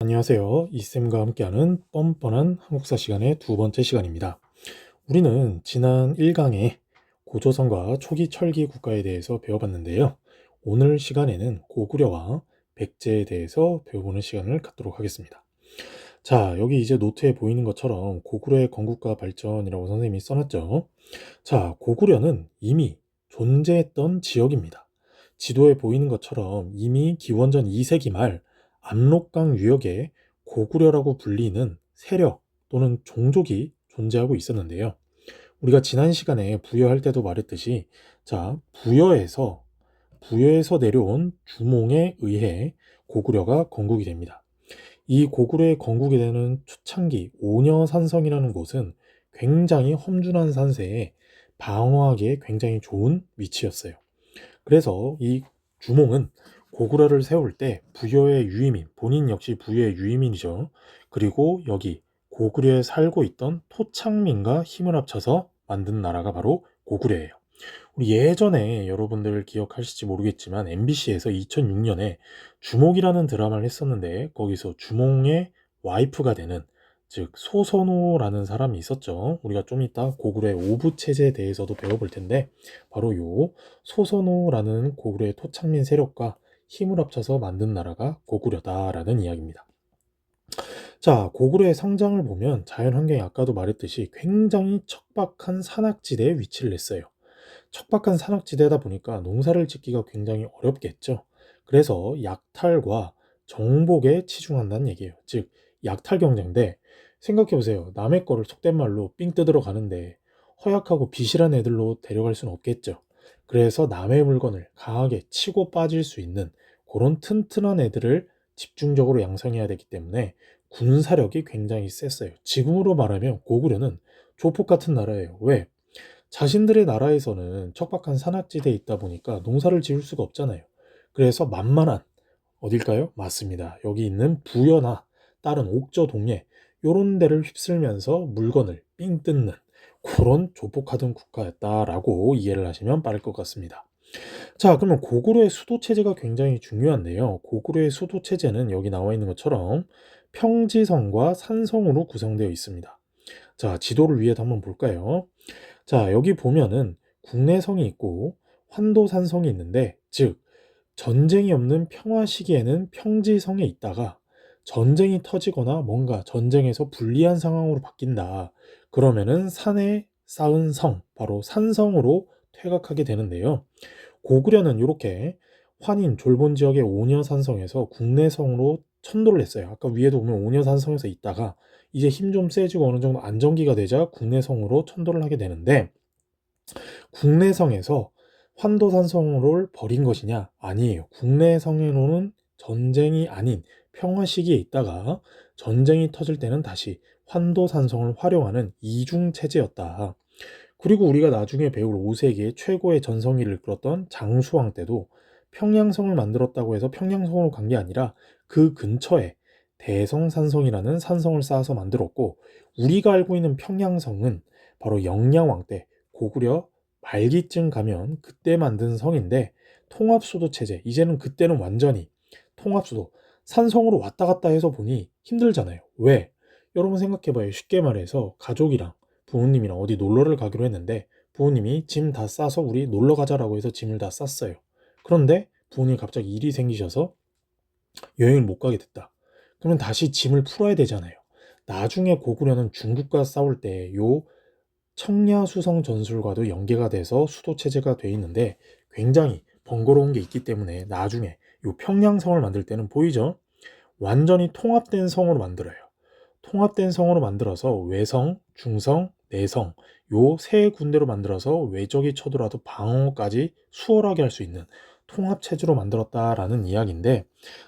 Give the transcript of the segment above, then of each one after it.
안녕하세요. 이쌤과 함께하는 뻔뻔한 한국사 시간의 두 번째 시간입니다. 우리는 지난 1강에 고조선과 초기 철기 국가에 대해서 배워봤는데요. 오늘 시간에는 고구려와 백제에 대해서 배워보는 시간을 갖도록 하겠습니다. 자, 여기 이제 노트에 보이는 것처럼 고구려의 건국과 발전이라고 선생님이 써놨죠. 자, 고구려는 이미 존재했던 지역입니다. 지도에 보이는 것처럼 이미 기원전 2세기 말 압록강 유역에 고구려라고 불리는 세력 또는 종족이 존재하고 있었는데요. 우리가 지난 시간에 부여할 때도 말했듯이 자, 부여에서 내려온 주몽에 의해 고구려가 건국이 됩니다. 이 고구려의 건국이 되는 초창기 오녀산성이라는 곳은 굉장히 험준한 산세에 방어하기에 굉장히 좋은 위치였어요. 그래서 이 주몽은 고구려를 세울 때 부여의 유이민, 본인 역시 부여의 유이민이죠. 그리고 여기 고구려에 살고 있던 토착민과 힘을 합쳐서 만든 나라가 바로 고구려예요. 우리 예전에 여러분들 기억하실지 모르겠지만 MBC에서 2006년에 주몽이라는 드라마를 했었는데 거기서 주몽의 와이프가 되는 즉 소선호라는 사람이 있었죠. 우리가 좀 이따 고구려의 오부체제에 대해서도 배워볼 텐데 바로 요 소선호라는 고구려의 토착민 세력과 힘을 합쳐서 만든 나라가 고구려다라는 이야기입니다. 자, 고구려의 성장을 보면 자연환경이 아까도 말했듯이 굉장히 척박한 산악지대에 위치를 했어요. 척박한 산악지대다 보니까 농사를 짓기가 굉장히 어렵겠죠. 그래서 약탈과 정복에 치중한다는 얘기예요. 즉 약탈 경쟁인데 생각해 보세요. 남의 거를 속된 말로 삥 뜯으러 가는데 허약하고 비실한 애들로 데려갈 수는 없겠죠. 그래서 남의 물건을 강하게 치고 빠질 수 있는 그런 튼튼한 애들을 집중적으로 양성해야 되기 때문에 군사력이 굉장히 셌어요. 지금으로 말하면 고구려는 조폭 같은 나라예요. 왜? 자신들의 나라에서는 척박한 산악지대에 있다 보니까 농사를 지을 수가 없잖아요. 그래서 만만한 어딜까요? 맞습니다. 여기 있는 부여나 다른 옥저 동해 요런 데를 휩쓸면서 물건을 삥 뜯는 그런 조폭하던 국가였다라고 이해를 하시면 빠를 것 같습니다. 자, 그러면 고구려의 수도 체제가 굉장히 중요한데요. 고구려의 수도 체제는 여기 나와 있는 것처럼 평지성과 산성으로 구성되어 있습니다. 자, 지도를 위에도 한번 볼까요? 자, 여기 보면은 국내성이 있고 환도산성이 있는데, 즉 전쟁이 없는 평화 시기에는 평지성에 있다가 전쟁이 터지거나 뭔가 전쟁에서 불리한 상황으로 바뀐다. 그러면은 산에 쌓은 성, 바로 산성으로 퇴각하게 되는데요. 고구려는 이렇게 환인 졸본 지역의 오녀산성에서 국내성으로 천도를 했어요. 아까 위에도 보면 오녀산성에서 있다가 이제 힘 좀 세지고 어느 정도 안정기가 되자 국내성으로 천도를 하게 되는데 국내성에서 환도산성을 버린 것이냐? 아니에요. 국내성으로는 전쟁이 아닌 평화 시기에 있다가 전쟁이 터질 때는 다시 환도산성을 활용하는 이중 체제였다. 그리고 우리가 나중에 배울 5세기의 최고의 전성기를 이끌었던 장수왕 때도 평양성을 만들었다고 해서 평양성으로 간 게 아니라 그 근처에 대성산성이라는 산성을 쌓아서 만들었고 우리가 알고 있는 평양성은 바로 영양왕 때 고구려 말기쯤 가면 그때 만든 성인데 통합수도 체제 이제는 그때는 완전히 통합수도 산성으로 왔다 갔다 해서 보니 힘들잖아요. 왜? 여러분 생각해봐요. 쉽게 말해서 가족이랑 부모님이랑 어디 놀러를 가기로 했는데 부모님이 짐 다 싸서 우리 놀러 가자라고 해서 짐을 다 쌌어요. 그런데 부모님이 갑자기 일이 생기셔서 여행을 못 가게 됐다. 그러면 다시 짐을 풀어야 되잖아요. 나중에 고구려는 중국과 싸울 때 요 청야수성 전술과도 연계가 돼서 수도 체제가 돼 있는데 굉장히 번거로운 게 있기 때문에 나중에 요 평양성을 만들 때는 보이죠? 완전히 통합된 성으로 만들어요. 통합된 성으로 만들어서 외성, 중성, 내성 요 세 군데로 만들어서 외적이 쳐들어와도 방어까지 수월하게 할 수 있는 통합 체제로 만들었다라는 이야기인데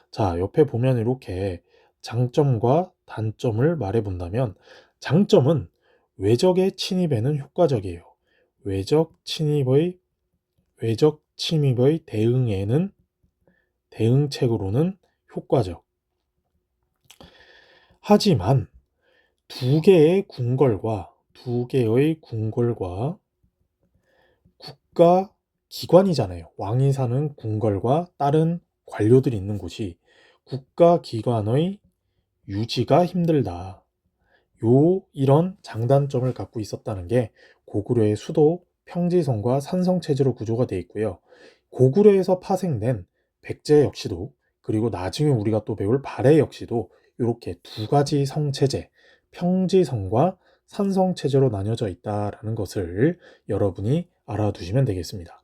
자, 옆에 보면 이렇게 장점과 단점을 말해 본다면 장점은 외적의 침입에는 효과적이에요. 외적 침입의 외적 침입의 대응책으로는 효과적. 하지만 두 개의 궁궐과 국가 기관이잖아요. 왕이 사는 궁궐과 다른 관료들이 있는 곳이 국가 기관의 유지가 힘들다. 이런 장단점을 갖고 있었다는 게 고구려의 수도 평지성과 산성체제로 구조가 되어 있고요. 고구려에서 파생된 백제 역시도, 그리고 나중에 우리가 또 배울 발해 역시도 이렇게 두 가지 성체제, 평지성과 산성체제로 나뉘어져 있다라는 것을 여러분이 알아두시면 되겠습니다.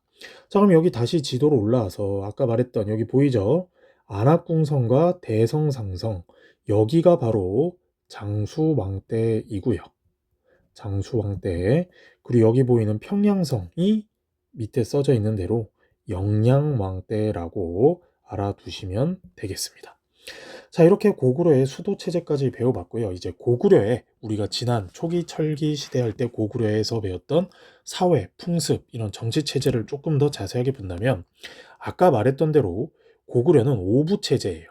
자, 그럼 여기 다시 지도로 올라와서 아까 말했던 여기 보이죠? 안압궁성과 대성상성, 여기가 바로 장수왕대이고요. 장수왕대. 그리고 여기 보이는 평양성이 밑에 써져 있는 대로 영양왕대라고 알아두시면 되겠습니다. 자, 이렇게 고구려의 수도 체제까지 배워봤고요. 이제 고구려의 우리가 지난 초기 철기 시대 할 때 고구려에서 배웠던 사회, 풍습, 이런 정치 체제를 조금 더 자세하게 본다면 아까 말했던 대로 고구려는 오부 체제예요.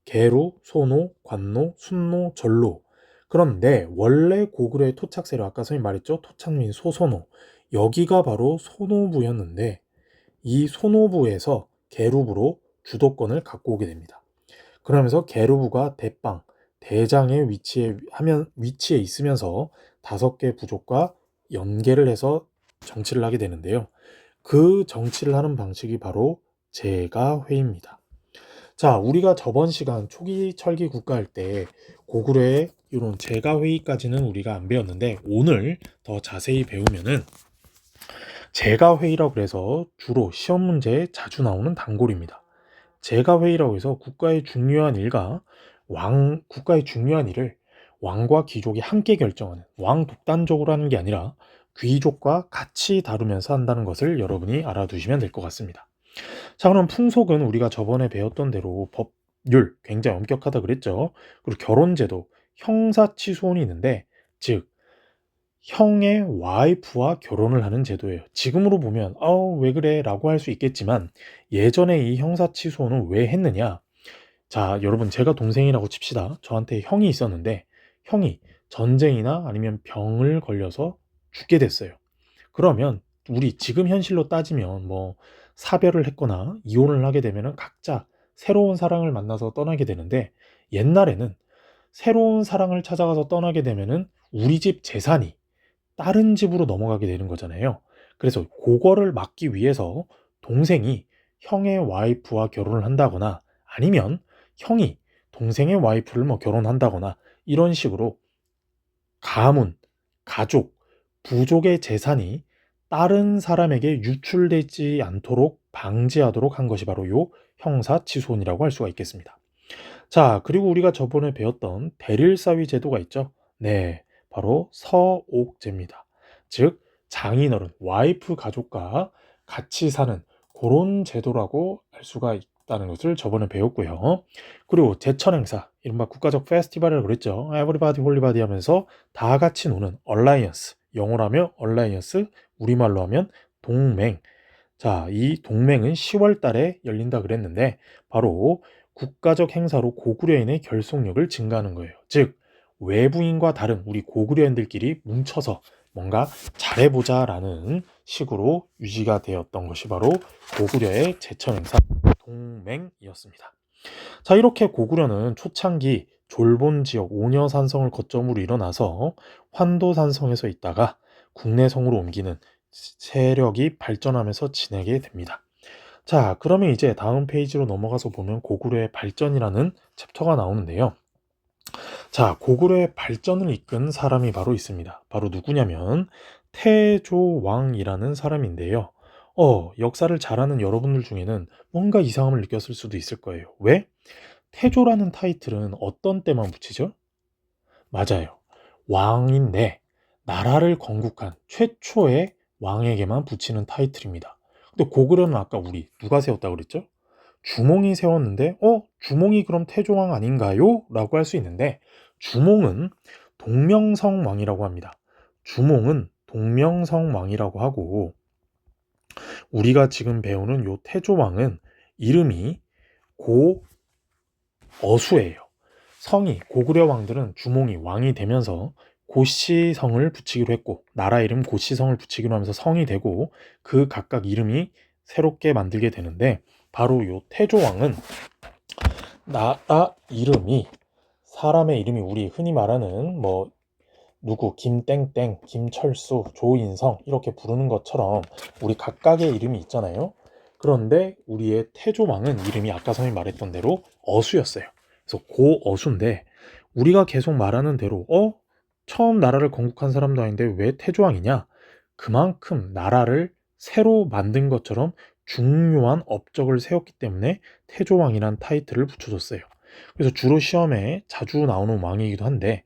계루, 소노, 관노, 순노, 전로. 그런데 원래 고구려의 토착 세력, 아까 선생님 말했죠? 토착민 소소노. 여기가 바로 소노부였는데 이 소노부에서 계루부로 주도권을 갖고 오게 됩니다. 그러면서 계루부가 대빵, 대장의 위치에 있으면서 5개 부족과 연계를 해서 정치를 하게 되는데요. 그 정치를 하는 방식이 바로 제가회의입니다. 자, 우리가 저번 시간 초기 철기 국가 할 때 고구려의 이런 제가회의까지는 우리가 안 배웠는데 오늘 더 자세히 배우면은 제가회의라고 해서 주로 시험 문제에 자주 나오는 단골입니다. 제가회의라고 해서 국가의 중요한 일을 왕과 귀족이 함께 결정하는, 왕 독단적으로 하는 게 아니라 귀족과 같이 다루면서 한다는 것을 여러분이 알아두시면 될 것 같습니다. 자, 그럼 풍속은 우리가 저번에 배웠던 대로 법률 굉장히 엄격하다 그랬죠. 그리고 결혼제도, 형사치손이 있는데, 즉 형의 와이프와 결혼을 하는 제도예요. 지금으로 보면 왜 그래 라고 할 수 있겠지만 예전에 이 형사치손은 왜 했느냐. 자, 여러분, 제가 동생이라고 칩시다. 저한테 형이 있었는데 형이 전쟁이나 아니면 병을 걸려서 죽게 됐어요. 그러면 우리 지금 현실로 따지면 뭐 사별을 했거나 이혼을 하게 되면 각자 새로운 사랑을 만나서 떠나게 되는데, 옛날에는 새로운 사랑을 찾아가서 떠나게 되면은 우리 집 재산이 다른 집으로 넘어가게 되는 거잖아요. 그래서 그거를 막기 위해서 동생이 형의 와이프와 결혼을 한다거나 아니면 형이 동생의 와이프를 뭐 결혼한다거나 이런 식으로 가문, 가족, 부족의 재산이 다른 사람에게 유출되지 않도록 방지하도록 한 것이 바로 요 형사치손이라고 할 수가 있겠습니다. 자, 그리고 우리가 저번에 배웠던 대릴사위 제도가 있죠. 네, 바로 서옥제입니다. 즉 장인어른, 와이프 가족과 같이 사는 그런 제도라고 할 수가 있다는 것을 저번에 배웠고요. 그리고 제천행사, 이른바 국가적 페스티벌이라고 그랬죠. 에브리바디 홀리바디 하면서 다 같이 노는 얼라이언스, 영어로 하면 얼라이언스, 우리말로 하면 동맹. 자, 이 동맹은 10월 달에 열린다 그랬는데 바로 국가적 행사로 고구려인의 결속력을 증가하는 거예요. 즉 외부인과 다른 우리 고구려인들끼리 뭉쳐서 뭔가 잘해보자라는 식으로 유지가 되었던 것이 바로 고구려의 제천행사 동맹이었습니다. 자, 이렇게 고구려는 초창기 졸본 지역 오녀산성을 거점으로 일어나서 환도산성에서 있다가 국내성으로 옮기는 세력이 발전하면서 지내게 됩니다. 자, 그러면 이제 다음 페이지로 넘어가서 보면 고구려의 발전이라는 챕터가 나오는데요. 자, 고구려의 발전을 이끈 사람이 바로 있습니다. 바로 누구냐면 태조왕이라는 사람인데요. 역사를 잘 아는 여러분들 중에는 뭔가 이상함을 느꼈을 수도 있을 거예요. 왜? 태조라는 타이틀은 어떤 때만 붙이죠? 맞아요. 왕인데 나라를 건국한 최초의 왕에게만 붙이는 타이틀입니다. 근데 고구려는 아까 우리 누가 세웠다고 그랬죠? 주몽이 세웠는데 주몽이 그럼 태조왕 아닌가요? 라고 할 수 있는데 주몽은 동명성왕이라고 합니다. 주몽은 동명성왕이라고 하고 우리가 지금 배우는 요 태조왕은 이름이 고어수예요. 성이 고구려 왕들은 주몽이 왕이 되면서 고씨성을 붙이기로 했고 나라 이름 고씨성을 붙이기로 하면서 성이 되고 그 각각 이름이 새롭게 만들게 되는데 바로 요 태조왕은 나라 이름이 사람의 이름이 우리 흔히 말하는 뭐 누구 김땡땡, 김철수, 조인성 이렇게 부르는 것처럼 우리 각각의 이름이 있잖아요. 그런데 우리의 태조왕은 이름이 아까 선생님이 말했던 대로 어수였어요. 그래서 고어수인데 우리가 계속 말하는 대로 처음 나라를 건국한 사람도 아닌데 왜 태조왕이냐? 그만큼 나라를 새로 만든 것처럼 중요한 업적을 세웠기 때문에 태조왕이란 타이틀을 붙여줬어요. 그래서 주로 시험에 자주 나오는 왕이기도 한데,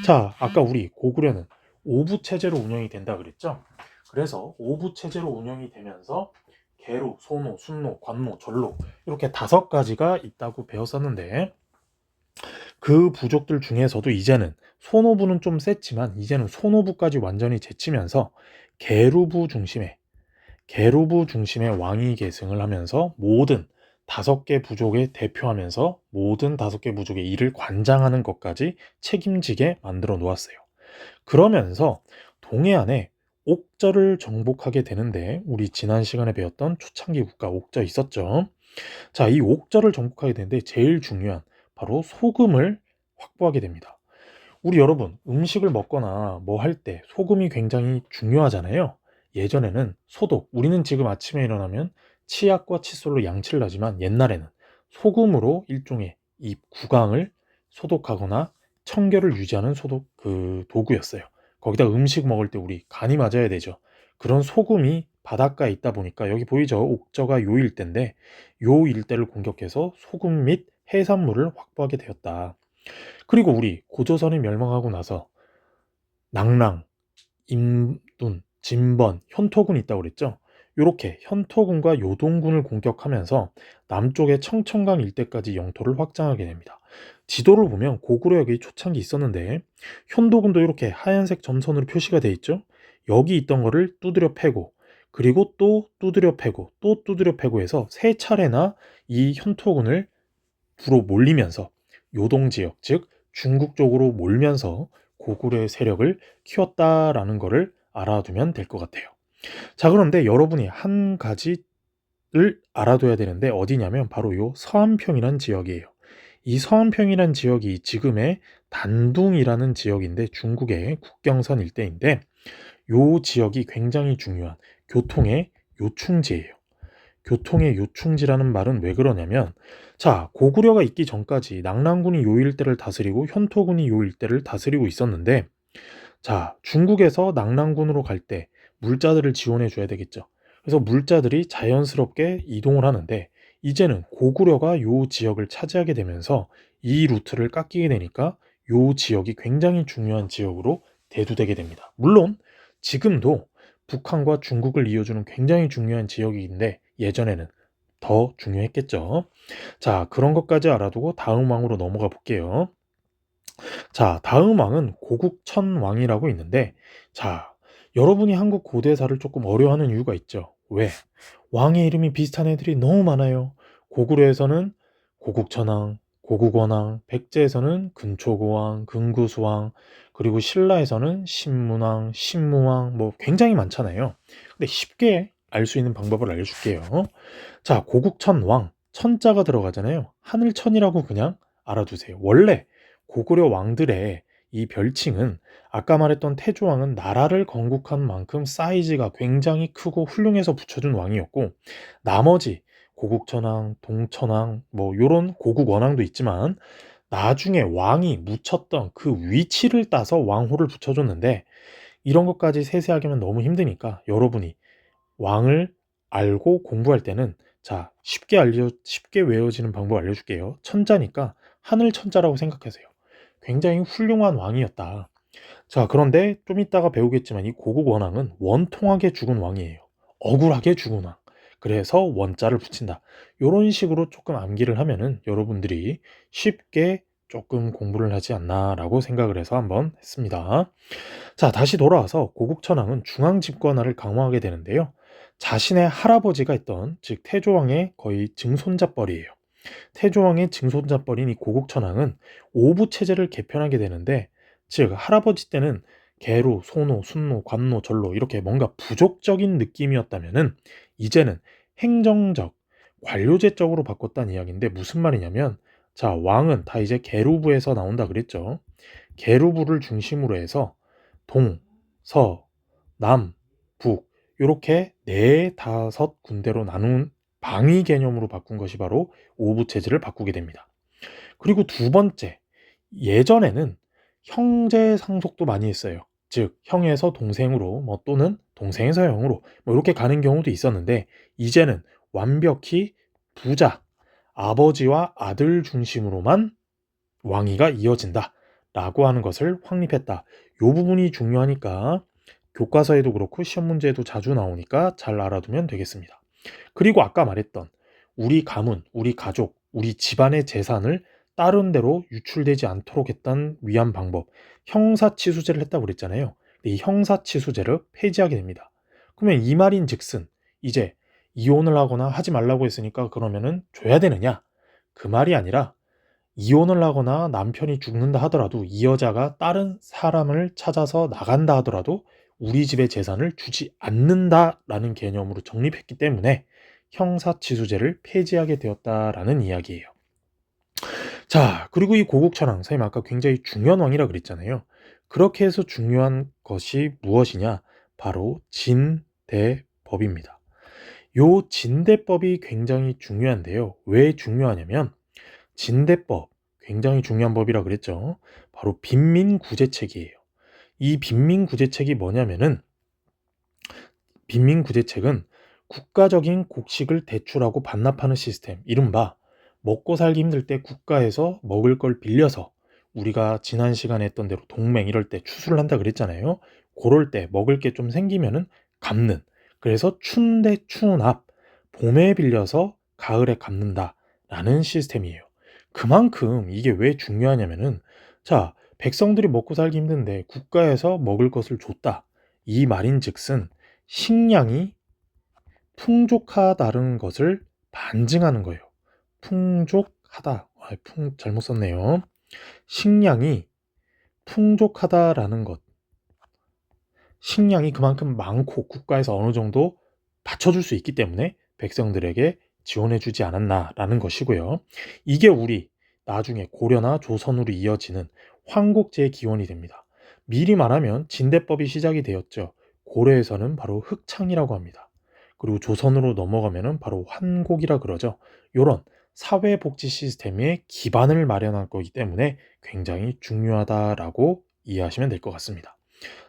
자, 아까 우리 고구려는 오부 체제로 운영이 된다 그랬죠? 그래서 오부 체제로 운영이 되면서 계로, 소노, 순노, 관노, 전로 이렇게 5가지가 있다고 배웠었는데, 그 부족들 중에서도 이제는 소노부는 좀 셌지만 이제는 소노부까지 완전히 제치면서 계루부 중심의 왕위 계승을 하면서 모든 5개 부족에 대표하면서 모든 5개 부족의 일을 관장하는 것까지 책임지게 만들어 놓았어요. 그러면서 동해안에 옥저를 정복하게 되는데 우리 지난 시간에 배웠던 초창기 국가 옥저 있었죠. 자, 이 옥저를 정복하게 되는데 제일 중요한 바로 소금을 확보하게 됩니다. 우리 여러분 음식을 먹거나 뭐 할 때 소금이 굉장히 중요하잖아요. 예전에는 소독, 우리는 지금 아침에 일어나면 치약과 칫솔로 양치를 하지만 옛날에는 소금으로 일종의 이 구강을 소독하거나 청결을 유지하는 소독 그 도구였어요. 거기다 음식 먹을 때 우리 간이 맞아야 되죠. 그런 소금이 바닷가에 있다 보니까 여기 보이죠? 옥저가 요 일대인데 요 일대를 공격해서 소금 및 해산물을 확보하게 되었다. 그리고 우리 고조선이 멸망하고 나서 낭랑, 임둔, 진번, 현토군이 있다고 그랬죠. 이렇게 현토군과 요동군을 공격하면서 남쪽의 청천강 일대까지 영토를 확장하게 됩니다. 지도를 보면 고구려역이 초창기 있었는데 현도군도 이렇게 하얀색 점선으로 표시가 돼 있죠. 여기 있던 거를 두드려 패고 그리고 또 두드려 패고 또 두드려 패고 해서 3차례나 이 현토군을 부로 몰리면서 요동 지역, 즉 중국 쪽으로 몰면서 고구려의 세력을 키웠다라는 것을 알아두면 될 것 같아요. 자, 그런데 여러분이 한 가지를 알아둬야 되는데 어디냐면 바로 요 서안평이라는 지역이에요. 이 서안평이라는 지역이 지금의 단둥이라는 지역인데 중국의 국경선 일대인데 요 지역이 굉장히 중요한 교통의 요충지예요. 교통의 요충지라는 말은 왜 그러냐면 자, 고구려가 있기 전까지 낙랑군이 요 일대를 다스리고 현토군이 요 일대를 다스리고 있었는데 자, 중국에서 낙랑군으로 갈 때 물자들을 지원해 줘야 되겠죠. 그래서 물자들이 자연스럽게 이동을 하는데 이제는 고구려가 요 지역을 차지하게 되면서 이 루트를 깎이게 되니까 요 지역이 굉장히 중요한 지역으로 대두되게 됩니다. 물론 지금도 북한과 중국을 이어주는 굉장히 중요한 지역인데 예전에는 더 중요했겠죠. 자, 그런 것까지 알아두고 다음 왕으로 넘어가 볼게요. 자, 다음 왕은 고국천왕이라고 있는데, 자, 여러분이 한국 고대사를 조금 어려워하는 이유가 있죠. 왜? 왕의 이름이 비슷한 애들이 너무 많아요. 고구려에서는 고국천왕, 고국원왕, 백제에서는 근초고왕, 근구수왕, 그리고 신라에서는 신문왕, 신무왕, 뭐 굉장히 많잖아요. 근데 쉽게 알 수 있는 방법을 알려줄게요. 자, 고국천왕, 천자가 들어가잖아요. 하늘천이라고 그냥 알아두세요. 원래 고구려 왕들의 이 별칭은 아까 말했던 태조왕은 나라를 건국한 만큼 사이즈가 굉장히 크고 훌륭해서 붙여준 왕이었고 나머지 고국천왕, 동천왕 뭐 요런 고국 원왕도 있지만 나중에 왕이 묻혔던 그 위치를 따서 왕호를 붙여줬는데 이런 것까지 세세하게 하면 너무 힘드니까 여러분이 왕을 알고 공부할 때는 자, 쉽게 외워지는 방법 알려줄게요. 천자니까 하늘 천자라고 생각하세요. 굉장히 훌륭한 왕이었다. 자, 그런데 좀 이따가 배우겠지만 이 고국 원왕은 원통하게 죽은 왕이에요. 억울하게 죽은 왕. 그래서 원자를 붙인다. 이런 식으로 조금 암기를 하면은 여러분들이 쉽게 조금 공부를 하지 않나라고 생각을 해서 한번 했습니다. 자, 다시 돌아와서 고국천왕은 중앙 집권화를 강화하게 되는데요. 자신의 할아버지가 있던 즉 태조왕의 거의 증손자뻘이에요. 태조왕의 증손자뻘인 이 고국천왕은 오부 체제를 개편하게 되는데 즉 할아버지 때는 계로, 소노, 순노, 관노, 전로 이렇게 뭔가 부족적인 느낌이었다면은 이제는 행정적, 관료제적으로 바꿨다는 이야기인데 무슨 말이냐면 자, 왕은 다 이제 계루부에서 나온다 그랬죠. 계루부를 중심으로 해서 동, 서, 남, 북 이렇게 네 다섯 군데로 나눈 방위 개념으로 바꾼 것이 바로 오부 체제를 바꾸게 됩니다. 그리고 두 번째, 예전에는 형제 상속도 많이 했어요. 즉 형에서 동생으로 또는 동생에서 형으로 이렇게 가는 경우도 있었는데, 이제는 완벽히 부자, 아버지와 아들 중심으로만 왕위가 이어진다 라고 하는 것을 확립했다. 이 부분이 중요하니까 교과서에도 그렇고 시험 문제에도 자주 나오니까 잘 알아두면 되겠습니다. 그리고 아까 말했던 우리 가문, 우리 가족, 우리 집안의 재산을 다른 데로 유출되지 않도록 했던 위한 방법, 형사치수제를 했다고 그랬잖아요. 이 형사치수제를 폐지하게 됩니다. 그러면 이 말인 즉슨 이제 이혼을 하거나 하지 말라고 했으니까 그러면은 줘야 되느냐? 그 말이 아니라 이혼을 하거나 남편이 죽는다 하더라도 이 여자가 다른 사람을 찾아서 나간다 하더라도 우리 집의 재산을 주지 않는다라는 개념으로 정립했기 때문에 형사치수제를 폐지하게 되었다라는 이야기예요. 자, 그리고 이 고국천왕, 선생님 아까 굉장히 중요한 왕이라 그랬잖아요. 그렇게 해서 중요한 것이 무엇이냐? 바로 진대법입니다. 요 진대법이 굉장히 중요한데요. 왜 중요하냐면 진대법, 굉장히 중요한 법이라 그랬죠. 바로 빈민구제책이에요. 이 빈민구제책이 뭐냐면은, 빈민구제책은 국가적인 곡식을 대출하고 반납하는 시스템, 이른바 먹고 살기 힘들 때 국가에서 먹을 걸 빌려서, 우리가 지난 시간에 했던 대로 동맹 이럴 때 추수를 한다 그랬잖아요. 그럴 때 먹을 게 좀 생기면은 갚는, 그래서 춘대 추납, 봄에 빌려서 가을에 갚는다 라는 시스템이에요. 그만큼 이게 왜 중요하냐면은, 자, 백성들이 먹고 살기 힘든데 국가에서 먹을 것을 줬다, 이 말인즉슨 식량이 풍족하다는 것을 반증하는 거예요. 풍족하다. 잘못 썼네요. 식량이 풍족하다라는 것. 식량이 그만큼 많고 국가에서 어느 정도 받쳐줄 수 있기 때문에 백성들에게 지원해주지 않았나라는 것이고요. 이게 우리 나중에 고려나 조선으로 이어지는 황곡제의 기원이 됩니다. 미리 말하면 진대법이 시작이 되었죠. 고려에서는 바로 흑창이라고 합니다. 그리고 조선으로 넘어가면은 바로 환곡이라 그러죠. 요런 사회복지 시스템의 기반을 마련할 거기 때문에 굉장히 중요하다라고 이해하시면 될 것 같습니다.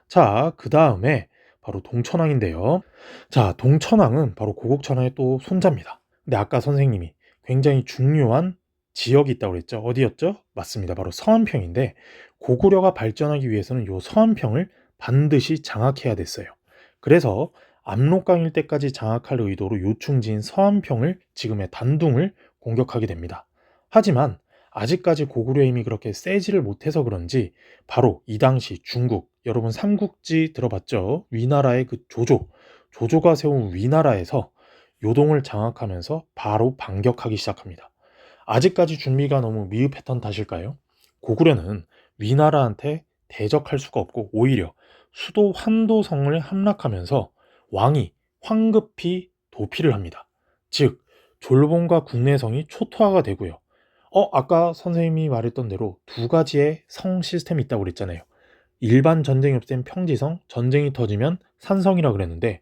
자, 그 다음에 바로 동천왕인데요. 자, 동천왕은 바로 고국천왕의 또 손자입니다. 근데 아까 선생님이 굉장히 중요한 지역이 있다고 그랬죠. 어디였죠? 맞습니다. 바로 서안평인데, 고구려가 발전하기 위해서는 이 서안평을 반드시 장악해야 됐어요. 그래서 압록강 일대까지 장악할 의도로 요충지인 서안평을, 지금의 단둥을 공격하게 됩니다. 하지만 아직까지 고구려의 힘이 그렇게 세지를 못해서 그런지 바로 이 당시 중국, 여러분 삼국지 들어봤죠? 위나라의 그 조조가 세운 위나라에서 요동을 장악하면서 바로 반격하기 시작합니다. 아직까지 준비가 너무 미흡했던 탓일까요? 고구려는 위나라한테 대적할 수가 없고 오히려 수도 환도성을 함락하면서 왕이 황급히 도피를 합니다. 즉 졸봉과 국내성이 초토화가 되고요. 아까 선생님이 말했던 대로 두 가지의 성 시스템이 있다고 그랬잖아요. 일반 전쟁이 없을 땐 평지성, 전쟁이 터지면 산성이라 그랬는데,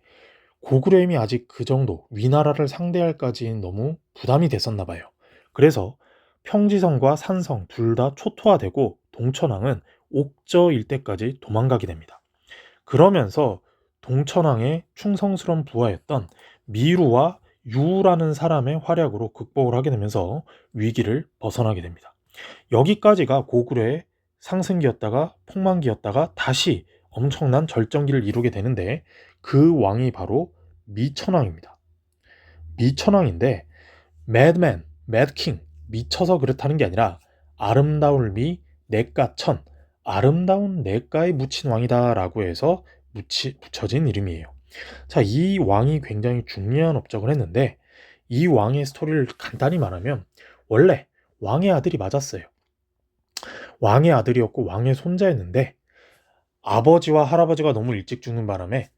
고구려 힘이 아직 그 정도 위나라를 상대할까지는 너무 부담이 됐었나 봐요. 그래서 평지성과 산성 둘 다 초토화되고 동천왕은 옥저 일대까지 도망가게 됩니다. 그러면서 동천왕의 충성스러운 부하였던 미루와 유라는 사람의 활약으로 극복을 하게 되면서 위기를 벗어나게 됩니다. 여기까지가 고구려의 상승기였다가 폭망기였다가 다시 엄청난 절정기를 이루게 되는데, 그 왕이 바로 미천왕입니다. 미천왕인데 매드맨, 매드킹, 미쳐서 그렇다는 게 아니라 아름다울 미, 내가천, 아름다운 내가에 묻힌 왕이다 라고 해서 붙여진 이름이에요. 자, 이 왕이 굉장히 중요한 업적을 했는데, 이 왕의 스토리를 간단히 말하면 원래 왕의 아들이 맞았어요. 왕의 아들이었고 왕의 손자였는데, 아버지와 할아버지가 너무 일찍 죽는 바람에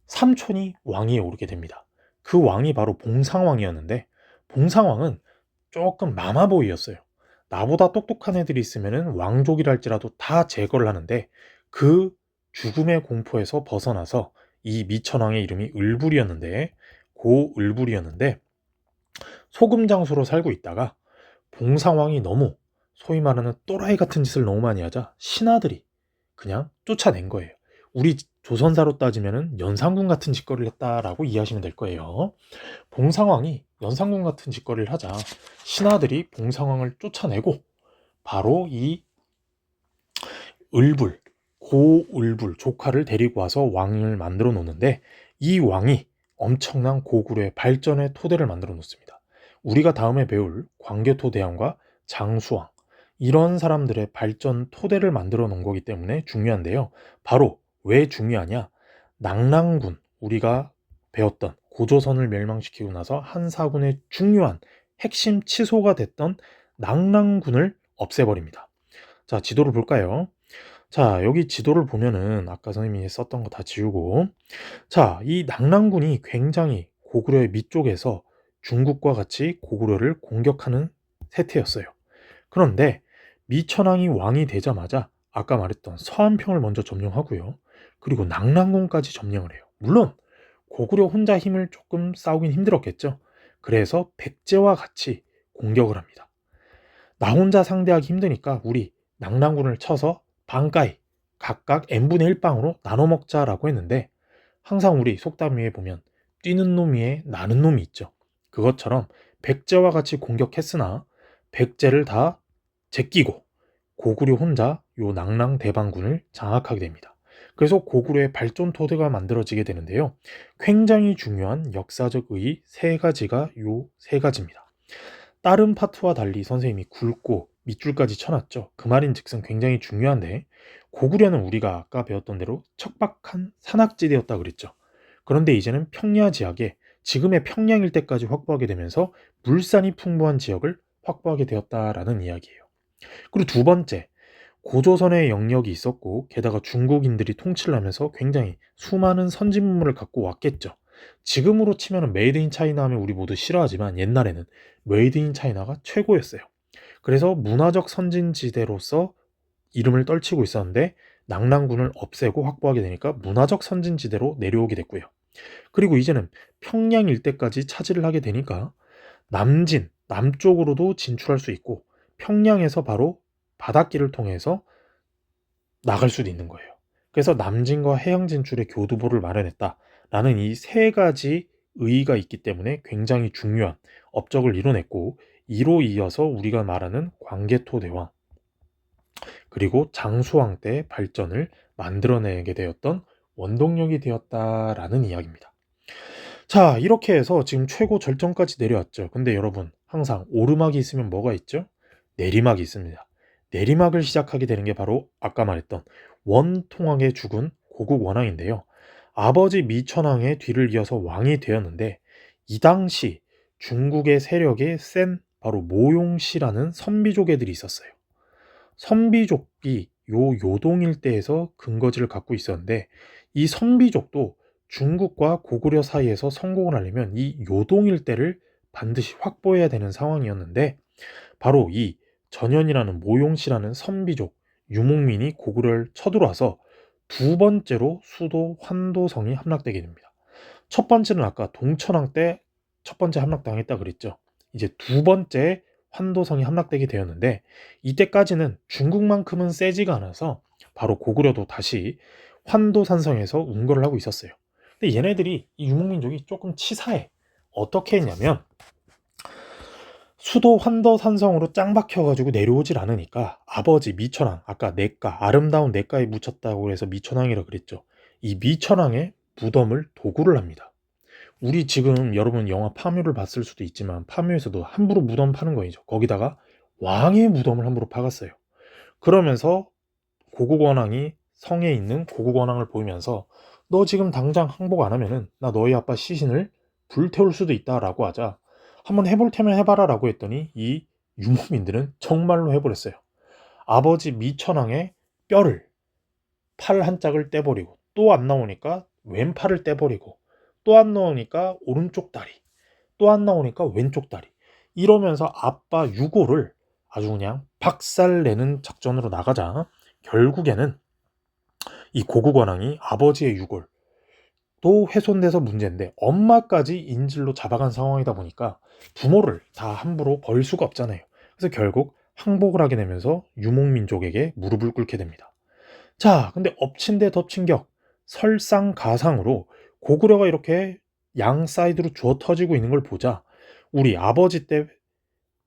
삼촌이 왕위에 오르게 됩니다. 그 왕이 바로 봉상왕이었는데, 봉상왕은 조금 마마보이였어요. 나보다 똑똑한 애들이 있으면은 왕족이랄지라도 다 제거를 하는데 그 죽음의 공포에서 벗어나서 이 미천왕의 이름이 을불이었는데 고 을불이었는데 소금 장수로 살고 있다가 봉상왕이 너무 소위 말하는 또라이 같은 짓을 너무 많이 하자 신하들이 그냥 쫓아낸 거예요. 우리 조선사로 따지면은 연산군 같은 짓거리를 했다라고 이해하시면 될 거예요. 봉상왕이 연산군 같은 짓거리를 하자 신하들이 봉상왕을 쫓아내고 바로 이 을불, 고을불 조카를 데리고 와서 왕을 만들어 놓는데 이 왕이 엄청난 고구려의 발전의 토대를 만들어 놓습니다. 우리가 다음에 배울 광개토대왕과 장수왕 이런 사람들의 발전 토대를 만들어 놓은 거기 때문에 중요한데요. 바로 왜 중요하냐? 낙랑군 우리가 배웠던 고조선을 멸망시키고 나서 한사군의 중요한 핵심 치소가 됐던 낙랑군을 없애버립니다. 자, 지도를 볼까요? 자, 여기 지도를 보면은 아까 선생님이 썼던 거 다 지우고 자, 이 낙랑군이 굉장히 고구려의 밑쪽에서 중국과 같이 고구려를 공격하는 세태였어요. 그런데 미천왕이 왕이 되자마자 아까 말했던 서안평을 먼저 점령하고요. 그리고 낙랑군까지 점령을 해요. 물론 고구려 혼자 힘을 조금 싸우긴 힘들었겠죠. 그래서 백제와 같이 공격을 합니다. 나 혼자 상대하기 힘드니까 우리 낙랑군을 쳐서 반가이 각각 n분의 1빵으로 나눠 먹자라고 했는데 항상 우리 속담 위에 보면 뛰는 놈 위에 나는 놈이 있죠. 그것처럼 백제와 같이 공격했으나 백제를 다 제끼고 고구려 혼자 요 낙랑 대방군을 장악하게 됩니다. 그래서 고구려의 발전 토대가 만들어지게 되는데요. 굉장히 중요한 역사적 의의 세 가지가 요 세 가지입니다. 다른 파트와 달리 선생님이 굵고 밑줄까지 쳐놨죠. 그 말인즉슨 굉장히 중요한데 고구려는 우리가 아까 배웠던 대로 척박한 산악지대였다 그랬죠. 그런데 이제는 평야 지역에 지금의 평양 일대까지 확보하게 되면서 물산이 풍부한 지역을 확보하게 되었다라는 이야기예요. 그리고 두 번째, 고조선의 영역이 있었고 게다가 중국인들이 통치를 하면서 굉장히 수많은 선진문물을 갖고 왔겠죠. 지금으로 치면 메이드 인 차이나 하면 우리 모두 싫어하지만 옛날에는 메이드 인 차이나가 최고였어요. 그래서 문화적 선진지대로서 이름을 떨치고 있었는데 낙랑군을 없애고 확보하게 되니까 문화적 선진지대로 내려오게 됐고요. 그리고 이제는 평양 일대까지 차지를 하게 되니까 남진, 남쪽으로도 진출할 수 있고 평양에서 바로 바닷길을 통해서 나갈 수도 있는 거예요. 그래서 남진과 해양 진출의 교두보를 마련했다라는 이 세 가지 의의가 있기 때문에 굉장히 중요한 업적을 이뤄냈고 이로 이어서 우리가 말하는 광개토대왕 그리고 장수왕 때 발전을 만들어내게 되었던 원동력이 되었다라는 이야기입니다. 자, 이렇게 해서 지금 최고 절정까지 내려왔죠. 근데 여러분, 항상 오르막이 있으면 뭐가 있죠? 내리막이 있습니다. 내리막을 시작하게 되는 게 바로 아까 말했던 원통왕의 죽은 고국 원왕인데요. 아버지 미천왕의 뒤를 이어서 왕이 되었는데 이 당시 중국의 세력이 센 바로 모용씨라는 선비족 애들이 있었어요. 선비족이 요동 일대에서 근거지를 갖고 있었는데 이 선비족도 중국과 고구려 사이에서 성공을 하려면 이 요동 일대를 반드시 확보해야 되는 상황이었는데 바로 이 전현이라는 모용씨라는 선비족 유목민이 고구려를 쳐들어와서 두 번째로 수도 환도성이 함락되게 됩니다. 첫 번째는 아까 동천왕 때 첫 번째 함락당했다 그랬죠. 이제 두 번째 환도성이 함락되게 되었는데 이때까지는 중국만큼은 세지가 않아서 바로 고구려도 다시 환도산성에서 운거를 하고 있었어요. 근데 얘네들이 이 유목민족이 조금 치사해. 어떻게 했냐면 수도 환도산성으로 짱 박혀가지고 내려오질 않으니까 아버지 미천왕 아까 내가 아름다운 내가에 묻혔다고 해서 미천왕이라 그랬죠. 이 미천왕의 무덤을 도구를 합니다. 우리 지금 여러분 영화 파묘를 봤을 수도 있지만 파묘에서도 함부로 무덤 파는 거이죠. 거기다가 왕의 무덤을 함부로 박았어요. 그러면서 고국원왕이 성에 있는 고국원왕을 보이면서 너 지금 당장 항복 안 하면은 나 너희 아빠 시신을 불태울 수도 있다라고 하자 한번 해볼 테면 해봐라 라고 했더니 이 유목민들은 정말로 해버렸어요. 아버지 미천왕의 뼈를 팔 한 짝을 떼버리고 또 안 나오니까 왼팔을 떼버리고 또 안 나오니까 오른쪽 다리 또 안 나오니까 왼쪽 다리 이러면서 아빠 유골을 아주 그냥 박살내는 작전으로 나가자 결국에는 이 고국원왕이 아버지의 유골 또 훼손돼서 문제인데 엄마까지 인질로 잡아간 상황이다 보니까 부모를 다 함부로 벌 수가 없잖아요. 그래서 결국 항복을 하게 되면서 유목민족에게 무릎을 꿇게 됩니다. 자, 근데 엎친 데 덮친 격 설상가상으로 고구려가 이렇게 양 사이드로 주어 터지고 있는 걸 보자 우리 아버지 때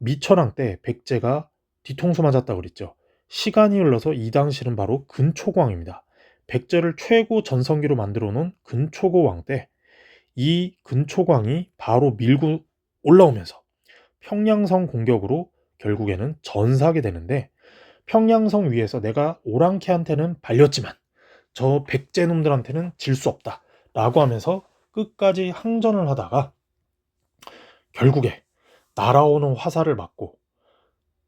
미천왕 때 백제가 뒤통수 맞았다 그랬죠. 시간이 흘러서 이 당시는 바로 근초고왕입니다. 백제를 최고 전성기로 만들어 놓은 근초고왕 때 이 근초고왕이 바로 밀고 올라오면서 평양성 공격으로 결국에는 전사하게 되는데 평양성 위에서 내가 오랑캐한테는 발렸지만 저 백제 놈들한테는 질 수 없다 라고 하면서 끝까지 항전을 하다가 결국에 날아오는 화살을 맞고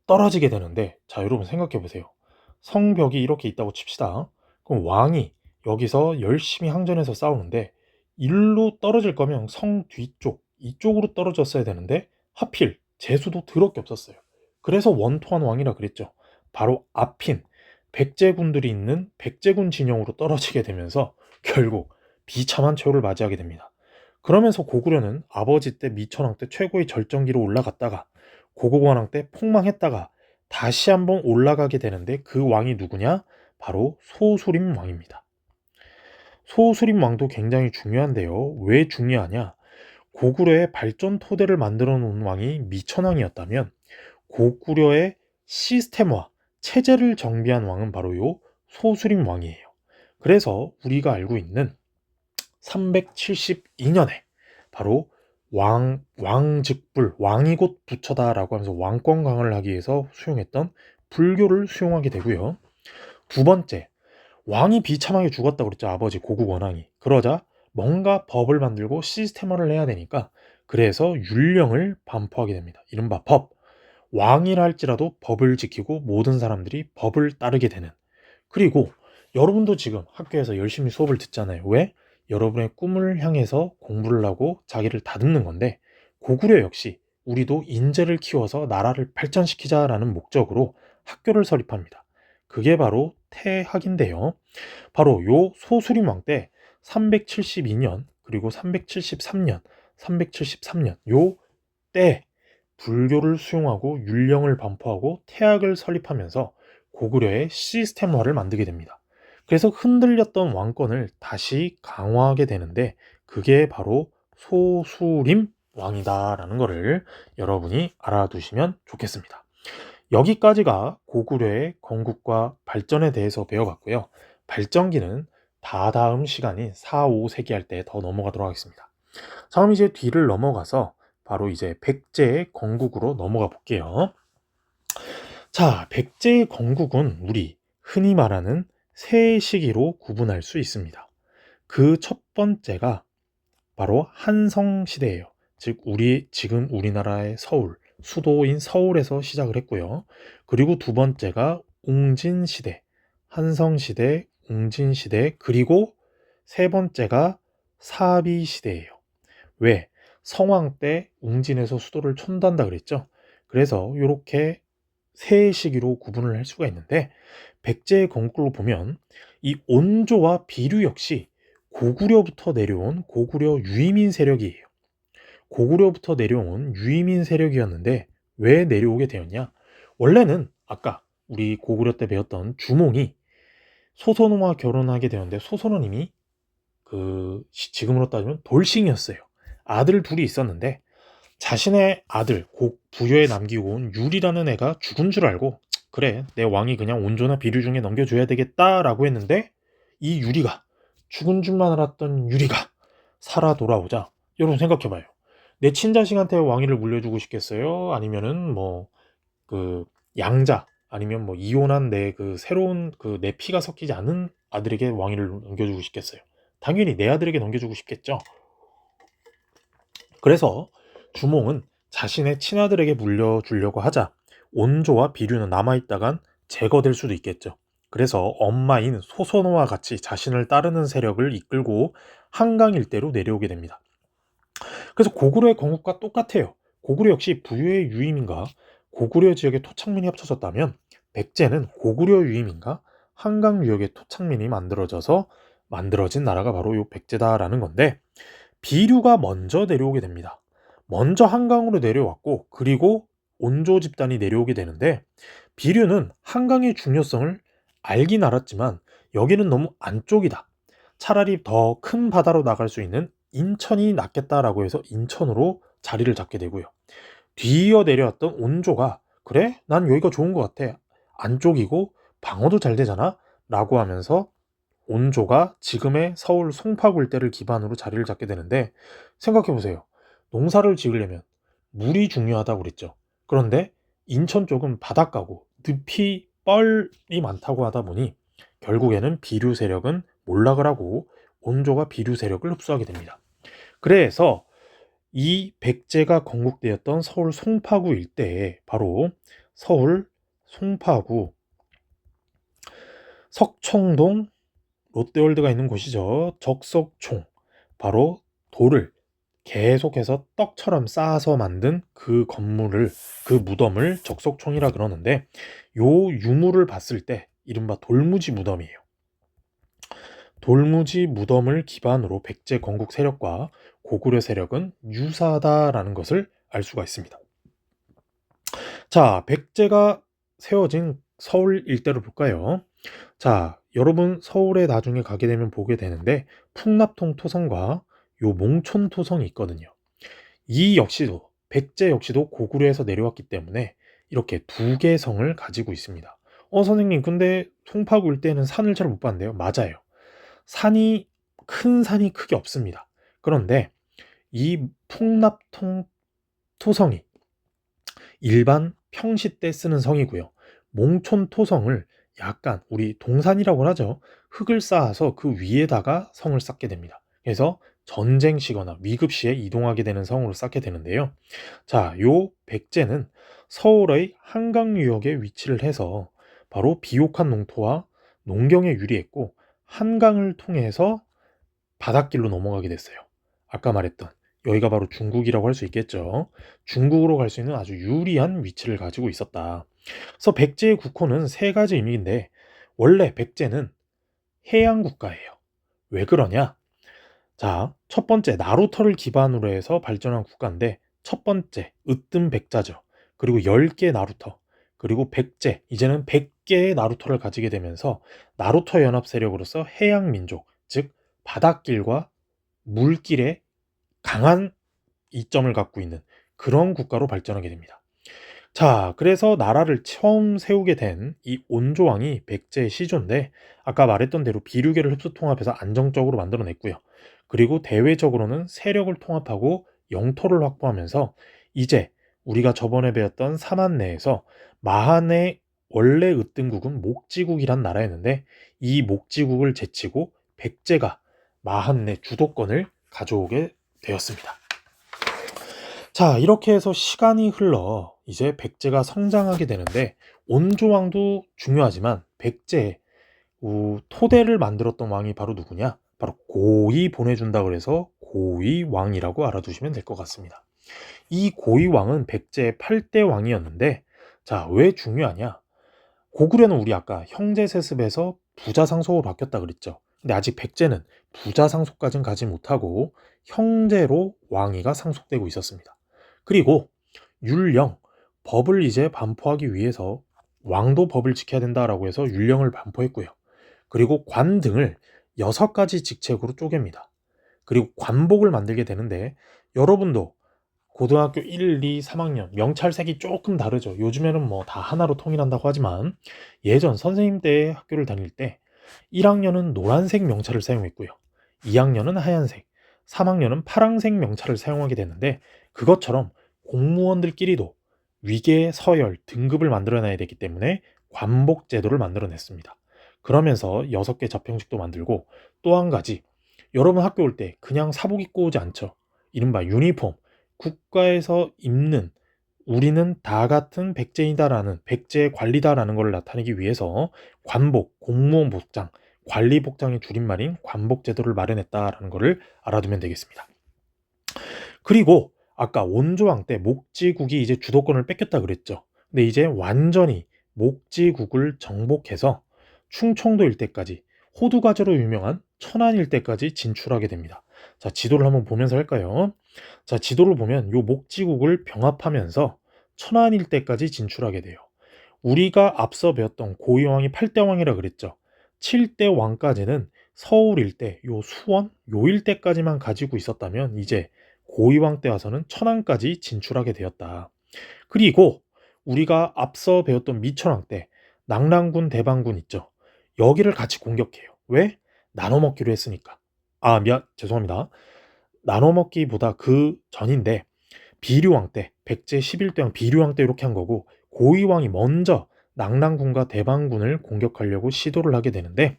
떨어지게 되는데 자 여러분 생각해 보세요. 성벽이 이렇게 있다고 칩시다. 그럼 왕이 여기서 열심히 항전해서 싸우는데 일로 떨어질 거면 성 뒤쪽 이쪽으로 떨어졌어야 되는데 하필 재수도 더럽게 없었어요. 그래서 원토한 왕이라 그랬죠. 바로 앞인 백제군들이 있는 백제군 진영으로 떨어지게 되면서 결국 비참한 최후를 맞이하게 됩니다. 그러면서 고구려는 아버지 때 미천왕 때 최고의 절정기로 올라갔다가 고국원왕 때 폭망했다가 다시 한번 올라가게 되는데 그 왕이 누구냐? 바로 소수림 왕입니다. 소수림 왕도 굉장히 중요한데요. 왜 중요하냐? 고구려의 발전 토대를 만들어 놓은 왕이 미천왕이었다면 고구려의 시스템화, 체제를 정비한 왕은 바로 요 소수림 왕이에요. 그래서 우리가 알고 있는 372년에 바로 왕즉불, 왕이 곧 부처다라고 하면서 왕권 강화를 하기 위해서 수용했던 불교를 수용하게 되고요. 두 번째, 왕이 비참하게 죽었다고 그랬죠. 아버지 고국 원왕이. 그러자 뭔가 법을 만들고 시스템화를 해야 되니까 그래서 율령을 반포하게 됩니다. 이른바 법. 왕이라 할지라도 법을 지키고 모든 사람들이 법을 따르게 되는. 그리고 여러분도 지금 학교에서 열심히 수업을 듣잖아요. 왜? 여러분의 꿈을 향해서 공부를 하고 자기를 다듬는 건데 고구려 역시 우리도 인재를 키워서 나라를 발전시키자라는 목적으로 학교를 설립합니다. 그게 바로 태학인데요. 바로 요 소수림왕 때 372년 그리고 373년 요 때 불교를 수용하고 율령을 반포하고 태학을 설립하면서 고구려의 시스템화를 만들게 됩니다. 그래서 흔들렸던 왕권을 다시 강화하게 되는데 그게 바로 소수림 왕이다라는 것을 여러분이 알아두시면 좋겠습니다. 여기까지가 고구려의 건국과 발전에 대해서 배워봤고요. 발전기는 다다음 시간인 4, 5세기 할 때 더 넘어가도록 하겠습니다. 다음 이제 뒤를 넘어가서 바로 이제 백제의 건국으로 넘어가 볼게요. 자, 백제의 건국은 우리 흔히 말하는 세 시기로 구분할 수 있습니다. 그 첫 번째가 바로 한성시대예요. 즉 지금 우리나라의 서울, 수도인 서울에서 시작을 했고요. 그리고 두 번째가 웅진시대, 한성시대, 웅진시대, 그리고 세 번째가 사비시대예요. 왜? 성왕 때 웅진에서 수도를 촌단다 그랬죠. 그래서 이렇게 세 시기로 구분을 할 수가 있는데 백제의 건국으로 보면 이 온조와 비류 역시 고구려부터 내려온 고구려 유이민 세력이에요. 고구려부터 내려온 유이민 세력이었는데 왜 내려오게 되었냐? 원래는 아까 우리 고구려 때 배웠던 주몽이 소선호와 결혼하게 되었는데 소선호는 이미 지금으로 따지면 돌싱이었어요. 아들 둘이 있었는데 자신의 아들 부여에 남기고 온 유리라는 애가 죽은 줄 알고 그래 내 왕이 그냥 온조나 비류 중에 넘겨줘야 되겠다라고 했는데 이 유리가 죽은 줄만 알았던 유리가 살아 돌아오자 여러분 생각해봐요. 내 친자식한테 왕위를 물려주고 싶겠어요? 아니면은 뭐 그 양자 아니면 뭐 이혼한 내 그 새로운 내 피가 섞이지 않은 아들에게 왕위를 넘겨주고 싶겠어요? 당연히 내 아들에게 넘겨주고 싶겠죠. 그래서 주몽은 자신의 친아들에게 물려주려고 하자 온조와 비류는 남아있다간 제거될 수도 있겠죠. 그래서 엄마인 소선호와 같이 자신을 따르는 세력을 이끌고 한강 일대로 내려오게 됩니다. 그래서 고구려의 건국과 똑같아요. 고구려 역시 부유의 유임인가 고구려 지역의 토착민이 합쳐졌다면 백제는 고구려 유임인가 한강 유역의 토착민이 만들어진 나라가 바로 요 백제다라는 건데, 비류가 먼저 내려오게 됩니다. 먼저 한강으로 내려왔고 그리고 온조 집단이 내려오게 되는데, 비류는 한강의 중요성을 알긴 알았지만 여기는 너무 안쪽이다, 차라리 더 큰 바다로 나갈 수 있는 인천이 낫겠다라고 해서 인천으로 자리를 잡게 되고요. 뒤이어 내려왔던 온조가 그래? 난 여기가 좋은 것 같아. 안쪽이고 방어도 잘 되잖아? 라고 하면서 온조가 지금의 서울 송파구 일대를 기반으로 자리를 잡게 되는데, 생각해보세요. 농사를 지으려면 물이 중요하다고 그랬죠. 그런데 인천 쪽은 바닷가고 늪이 뻘이 많다고 하다 보니 결국에는 비류 세력은 몰락을 하고 온조가 비류 세력을 흡수하게 됩니다. 그래서 이 백제가 건국되었던 서울 송파구 일대에 바로 서울 송파구 석청동 롯데월드가 있는 곳이죠. 적석총, 바로 돌을 계속해서 떡처럼 쌓아서 만든 그 건물을, 그 무덤을 적석총이라 그러는데, 요 유물을 봤을 때 이른바 돌무지 무덤이에요. 돌무지 무덤을 기반으로 백제 건국 세력과 고구려 세력은 유사하다라는 것을 알 수가 있습니다. 자, 백제가 세워진 서울 일대를 볼까요? 자, 여러분 서울에 나중에 가게 되면 보게 되는데 풍납통 토성과 요 몽촌 토성이 있거든요. 이 역시도 백제 역시도 고구려에서 내려왔기 때문에 이렇게 두 개의 성을 가지고 있습니다. 선생님, 근데 송파구 일대는 산을 잘 못 봤는데요. 맞아요. 큰 산이 크게 없습니다. 그런데 이 풍납통 토성이 일반 평시 때 쓰는 성이고요. 몽촌 토성을 약간 우리 동산이라고 하죠. 흙을 쌓아서 그 위에다가 성을 쌓게 됩니다. 그래서 전쟁 시거나 위급 시에 이동하게 되는 성으로 쌓게 되는데요. 자, 요 백제는 서울의 한강 유역에 위치를 해서 바로 비옥한 농토와 농경에 유리했고 한강을 통해서 바닷길로 넘어가게 됐어요. 아까 말했던 여기가 바로 중국이라고 할 수 있겠죠. 중국으로 갈 수 있는 아주 유리한 위치를 가지고 있었다. 그래서 백제의 국호는 세 가지 의미인데, 원래 백제는 해양 국가예요. 왜 그러냐? 자, 첫 번째 나루터를 기반으로 해서 발전한 국가인데, 첫 번째 으뜸 백자죠. 그리고 10개 나루터, 그리고 백제, 이제는 100개의 나루터를 가지게 되면서 나루터 연합 세력으로서 해양 민족, 즉 바닷길과 물길에 강한 이점을 갖고 있는 그런 국가로 발전하게 됩니다. 자, 그래서 나라를 처음 세우게 된 이 온조왕이 백제의 시조인데, 아까 말했던 대로 비류계를 흡수 통합해서 안정적으로 만들어냈고요. 그리고 대외적으로는 세력을 통합하고 영토를 확보하면서 이제 우리가 저번에 배웠던 사만 내에서 마한의 원래 으뜸국은 목지국이란 나라였는데, 이 목지국을 제치고 백제가 마한 내 주도권을 가져오게 되었습니다. 자, 이렇게 해서 시간이 흘러 이제 백제가 성장하게 되는데, 온조왕도 중요하지만 백제의 토대를 만들었던 왕이 바로 누구냐? 바로 고이 보내준다 그래서 고이왕이라고 알아두시면 될 것 같습니다. 이 고이왕은 백제의 8대 왕이었는데, 자, 왜 중요하냐? 고구려는 우리 아까 형제세습에서 부자상속으로 바뀌었다 그랬죠. 근데 아직 백제는 부자상속까지는 가지 못하고 형제로 왕위가 상속되고 있었습니다. 그리고 율령, 법을 이제 반포하기 위해서 왕도 법을 지켜야 된다라고 해서 율령을 반포했고요. 그리고 관 등을 6가지 직책으로 쪼갭니다. 그리고 관복을 만들게 되는데, 여러분도 고등학교 1, 2, 3학년 명찰색이 조금 다르죠. 요즘에는 뭐 다 하나로 통일한다고 하지만 예전 선생님 때 학교를 다닐 때 1학년은 노란색 명찰을 사용했고요. 2학년은 하얀색, 3학년은 파란색 명찰을 사용하게 되는데, 그것처럼 공무원들끼리도 위계, 서열, 등급을 만들어놔야 되기 때문에 관복 제도를 만들어냈습니다. 그러면서 6개 자평식도 만들고, 또 한 가지, 여러분 학교 올 때 그냥 사복 입고 오지 않죠. 이른바 유니폼, 국가에서 입는, 우리는 다 같은 백제이다라는, 백제의 관리다라는 것을 나타내기 위해서 관복, 공무원 복장, 관리 복장의 줄임말인 관복 제도를 마련했다라는 것을 알아두면 되겠습니다. 그리고 아까 온조왕 때 목지국이 이제 주도권을 뺏겼다 그랬죠. 근데 이제 완전히 목지국을 정복해서 충청도 일대까지 호두과자로 유명한 천안 일대까지 진출하게 됩니다. 자, 지도를 한번 보면서 할까요? 자, 지도를 보면 요 목지국을 병합하면서 천안 일대까지 진출하게 돼요. 우리가 앞서 배웠던 고이왕이 8대 왕이라 그랬죠. 7대 왕까지는 서울 일대, 요 수원, 요 일대까지만 가지고 있었다면 이제 고이왕 때 와서는 천안까지 진출하게 되었다. 그리고 우리가 앞서 배웠던 미천왕 때 낙랑군, 대방군 있죠. 여기를 같이 공격해요. 왜? 나눠 먹기로 했으니까. 죄송합니다. 나눠 먹기보다 그 전인데 비류왕 때, 백제 11대왕 비류왕 때 이렇게 한 거고 고이왕이 먼저 낙랑군과 대방군을 공격하려고 시도를 하게 되는데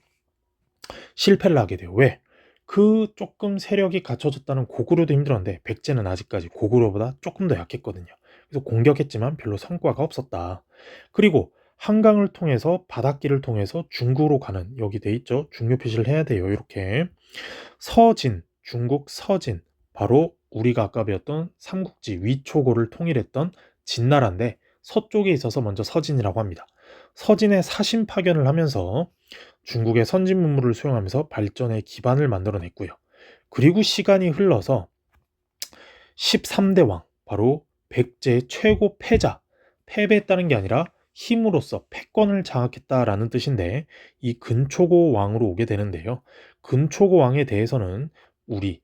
실패를 하게 돼요. 왜? 그 조금 세력이 갖춰졌다는 고구려도 힘들었는데 백제는 아직까지 고구려보다 조금 더 약했거든요. 그래서 공격했지만 별로 성과가 없었다. 그리고 한강을 통해서 바닷길을 통해서 중국으로 가는 여기 돼 있죠. 중요 표시를 해야 돼요. 이렇게 서진, 중국 서진, 바로 우리가 아까 배웠던 삼국지 위초고를 통일했던 진나라인데 서쪽에 있어서 먼저 서진이라고 합니다. 서진에 사신 파견을 하면서 중국의 선진 문물을 수용하면서 발전의 기반을 만들어냈고요. 그리고 시간이 흘러서 13대 왕, 바로 백제의 최고 패자, 패배했다는 게 아니라 힘으로써 패권을 장악했다라는 뜻인데 이 근초고 왕으로 오게 되는데요. 근초고 왕에 대해서는 우리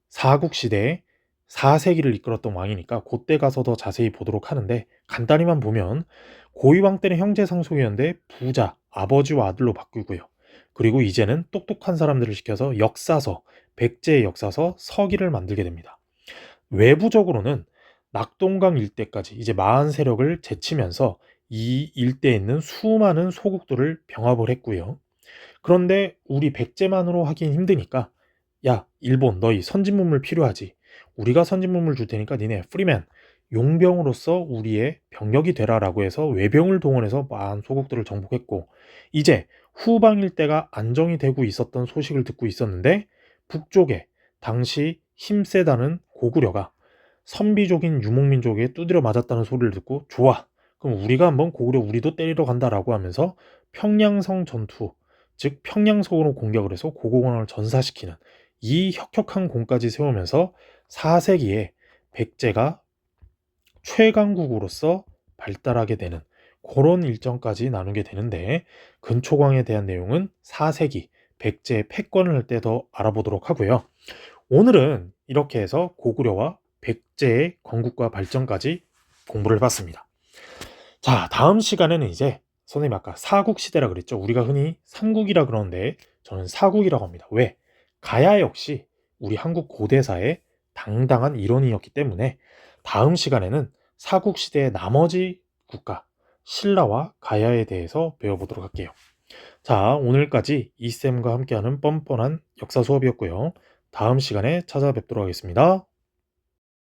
사국시대에 4세기를 이끌었던 왕이니까 그때 가서 더 자세히 보도록 하는데 간단히만 보면 고이왕 때는 형제 상속이었는데 부자, 아버지와 아들로 바꾸고요. 그리고 이제는 똑똑한 사람들을 시켜서 역사서, 백제의 역사서 서기를 만들게 됩니다. 외부적으로는 낙동강 일대까지 이제 마한 세력을 제치면서 이 일대에 있는 수많은 소국들을 병합을 했고요. 그런데 우리 백제만으로 하긴 힘드니까 야, 일본 너희 선진문물 필요하지. 우리가 선진문물 줄 테니까 니네 프리맨 용병으로서 우리의 병력이 되라라고 해서 외병을 동원해서 많은 소국들을 정복했고 이제 후방 일대가 안정이 되고 있었던 소식을 듣고 있었는데 북쪽에 당시 힘세다는 고구려가 선비족인 유목민족에 두드려 맞았다는 소리를 듣고 좋아. 그럼 우리가 한번 고구려 우리도 때리러 간다라고 하면서 평양성 전투, 즉 평양성으로 공격을 해서 고고공항을 전사시키는 이 혁혁한 공까지 세우면서 4세기에 백제가 최강국으로서 발달하게 되는 그런 일정까지 나누게 되는데 근초광에 대한 내용은 4세기 백제의 패권을 할 때 더 알아보도록 하고요. 오늘은 이렇게 해서 고구려와 백제의 건국과 발전까지 공부를 해봤습니다. 자, 다음 시간에는 이제 선생님 아까 사국시대라 그랬죠. 우리가 흔히 삼국이라 그러는데 저는 사국이라고 합니다. 왜? 가야 역시 우리 한국 고대사의 당당한 일원이었기 때문에 다음 시간에는 사국시대의 나머지 국가 신라와 가야에 대해서 배워보도록 할게요. 자, 오늘까지 이쌤과 함께하는 뻔뻔한 역사 수업이었고요. 다음 시간에 찾아뵙도록 하겠습니다.